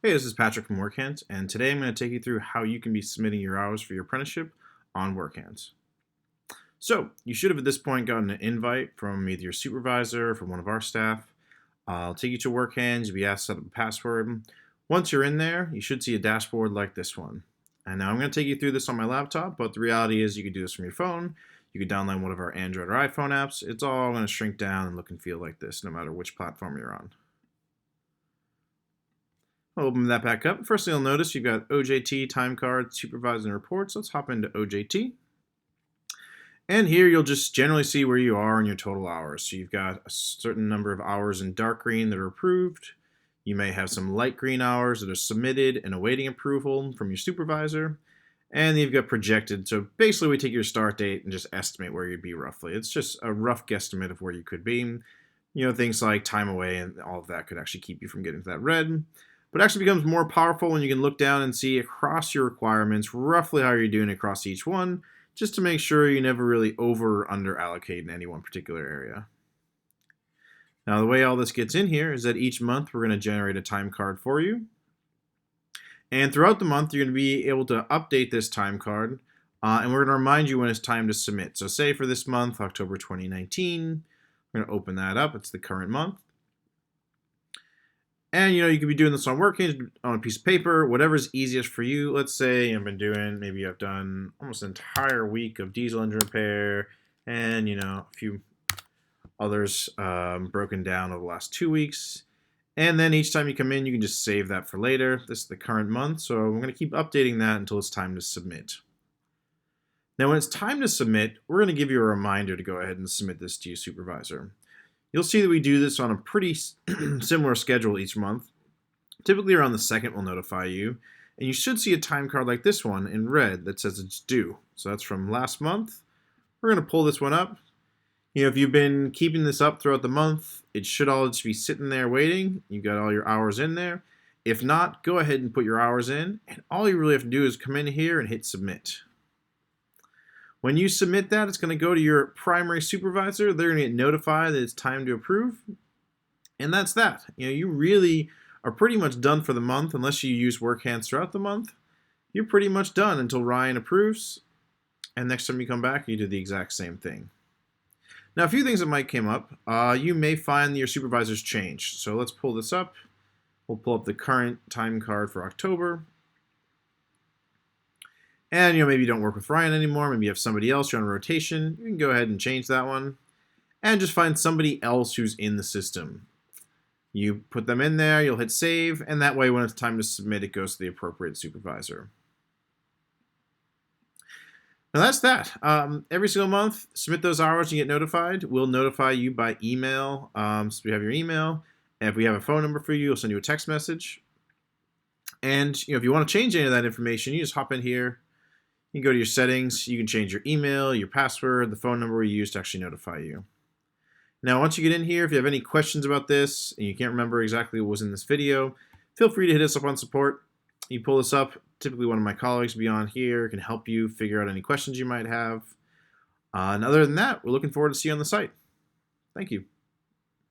Hey, this is Patrick from WorkHands, and today I'm going to take you through how you can be submitting your hours for your apprenticeship on WorkHands. So, you should have at this point gotten an invite from either your supervisor or from one of our staff. I'll take you to WorkHands, you'll be asked to set up a password. Once you're in there, you should see a dashboard like this one. And now I'm going to take you through this on my laptop, but the reality is you can do this from your phone. You can download one of our Android or iPhone apps. It's all going to shrink down and look and feel like this, no matter which platform you're on. I'll open that back up. First thing you'll notice, you've got OJT, Timecard, Supervisors, and Reports. Let's hop into OJT. And here you'll just generally see where you are in your total hours. So you've got a certain number of hours in dark green that are approved. You may have some light green hours that are submitted and awaiting approval from your supervisor. And you've got projected. So basically we take your start date and just estimate where you'd be roughly. It's just a rough guesstimate of where you could be. You know, things like time away and all of that could actually keep you from getting to that red. But it actually becomes more powerful when you can look down and see across your requirements roughly how you're doing across each one, just to make sure you never really over or under allocate in any one particular area. Now the way all this gets in here is that each month we're going to generate a time card for you. And throughout the month you're going to be able to update this time card, and we're going to remind you when it's time to submit. So say for this month, October 2019, we're going to open that up. It's the current month. And you could be doing this on WorkHands, on a piece of paper, whatever's easiest for you. Let's say maybe I've done almost an entire week of diesel engine repair and, a few others broken down over the last 2 weeks. And then each time you come in, you can just save that for later. This is the current month, so I'm going to keep updating that until it's time to submit. Now, when it's time to submit, we're going to give you a reminder to go ahead and submit this to your supervisor. You'll see that we do this on a pretty similar schedule each month. Typically around the 2nd we'll notify you, and you should see a time card like this one in red that says it's due. So that's from last month. We're going to pull this one up. If you've been keeping this up throughout the month, it should all just be sitting there waiting. You've got all your hours in there. If not, go ahead and put your hours in, and all you really have to do is come in here and hit submit. When you submit that, it's going to go to your primary supervisor. They're going to get notified that it's time to approve. And that's that. You really are pretty much done for the month unless you use WorkHands throughout the month. You're pretty much done until Ryan approves. And next time you come back, you do the exact same thing. Now, a few things that might come up. You may find that your supervisor's changed. So let's pull this up. We'll pull up the current time card for October. And maybe you don't work with Ryan anymore, maybe you have somebody else, you're on rotation, you can go ahead and change that one. And just find somebody else who's in the system. You put them in there, you'll hit save, and that way when it's time to submit, it goes to the appropriate supervisor. Now that's that. Every single month, submit those hours and get notified. We'll notify you by email, so we have your email. And if we have a phone number for you, we'll send you a text message. And if you want to change any of that information, you just hop in here. You can go to your settings, you can change your email, your password, the phone number we use to actually notify you. Now, once you get in here, if you have any questions about this and you can't remember exactly what was in this video, feel free to hit us up on support. You pull this up, typically one of my colleagues will be on here, can help you figure out any questions you might have. And other than that, we're looking forward to see you on the site. Thank you.